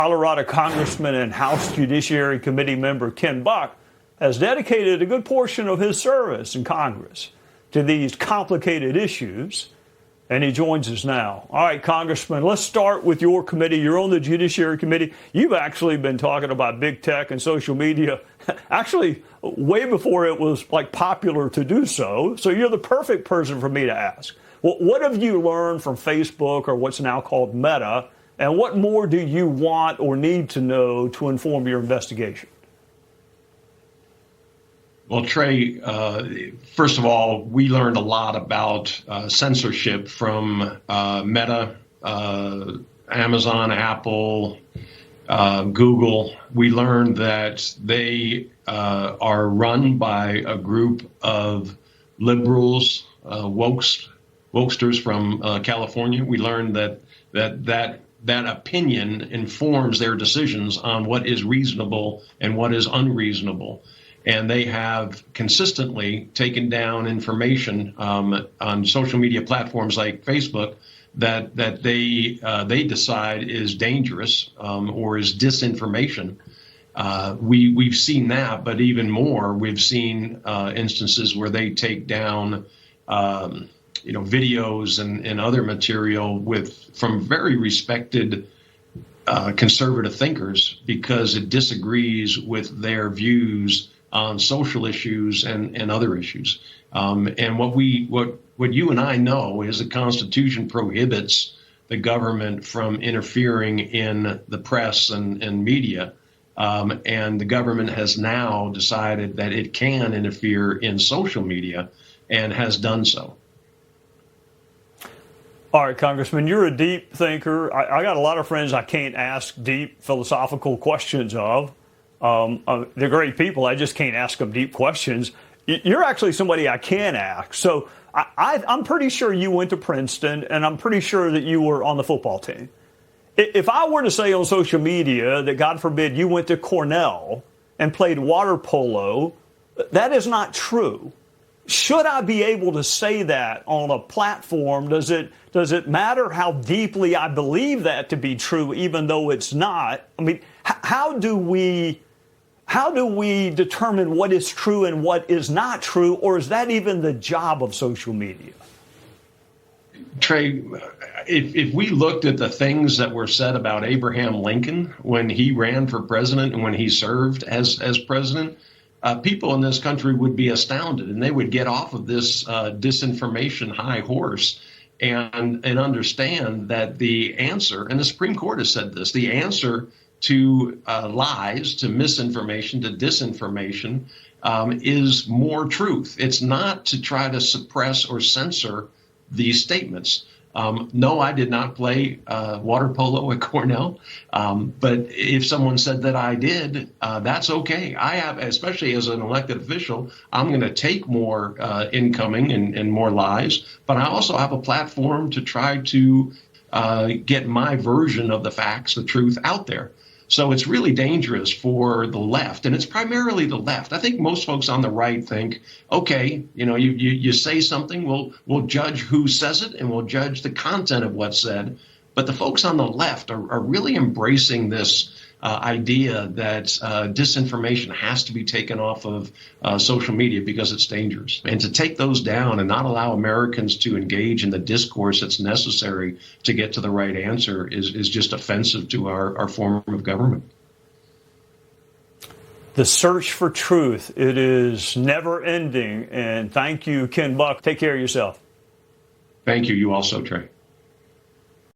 Colorado Congressman and House Judiciary Committee member Ken Buck has dedicated a good portion of his service in Congress to these complicated issues, and he joins us now. All right, Congressman, let's start with your committee. You're on the Judiciary Committee. You've actually been talking about big tech and social media, actually way before it was like popular to do so. So you're the perfect person for me to ask. Well, what have you learned from Facebook, or what's now called Meta, and what more do you want or need to know to inform your investigation? Well, Trey, first of all, we learned a lot about censorship from Meta, Amazon, Apple, Google. We learned that they are run by a group of liberals, wokesters from California. We learned that opinion informs their decisions on what is reasonable and what is unreasonable. And they have consistently taken down information on social media platforms like Facebook that they decide is dangerous or is disinformation. We've seen that, but even more, we've seen instances where they take down videos and other material from very respected conservative thinkers because it disagrees with their views on social issues and other issues. And what you and I know is the Constitution prohibits the government from interfering in the press and media. And the government has now decided that it can interfere in social media and has done so. All right, Congressman, you're a deep thinker. I got a lot of friends I can't ask deep philosophical questions of. They're great people. I just can't ask them deep questions. You're actually somebody I can ask. So I'm pretty sure you went to Princeton, and I'm pretty sure that you were on the football team. If I were to say on social media that, God forbid, you went to Cornell and played water polo, that is not true. Should I be able to say that on a platform? Does it matter how deeply I believe that to be true, even though it's not? I mean, how do we determine what is true and what is not true, or is that even the job of social media? Trey, if we looked at the things that were said about Abraham Lincoln when he ran for president and when he served as president, people in this country would be astounded, and they would get off of this disinformation high horse and understand that the answer, and the Supreme Court has said this, the answer to lies, to misinformation, to disinformation is more truth. It's not to try to suppress or censor these statements. No, I did not play water polo at Cornell, but if someone said that I did, that's okay. I have, especially as an elected official, I'm going to take more incoming and more lies, but I also have a platform to try to get my version of the facts, the truth out there. So it's really dangerous for the left, and it's primarily the left. I think most folks on the right think, okay, you say something, we'll judge who says it, and we'll judge the content of what's said. But the folks on the left are really embracing this idea that disinformation has to be taken off of social media because it's dangerous. And to take those down and not allow Americans to engage in the discourse that's necessary to get to the right answer is just offensive to our form of government. The search for truth, it is never ending. And thank you, Ken Buck. Take care of yourself. Thank you. You also, Trey.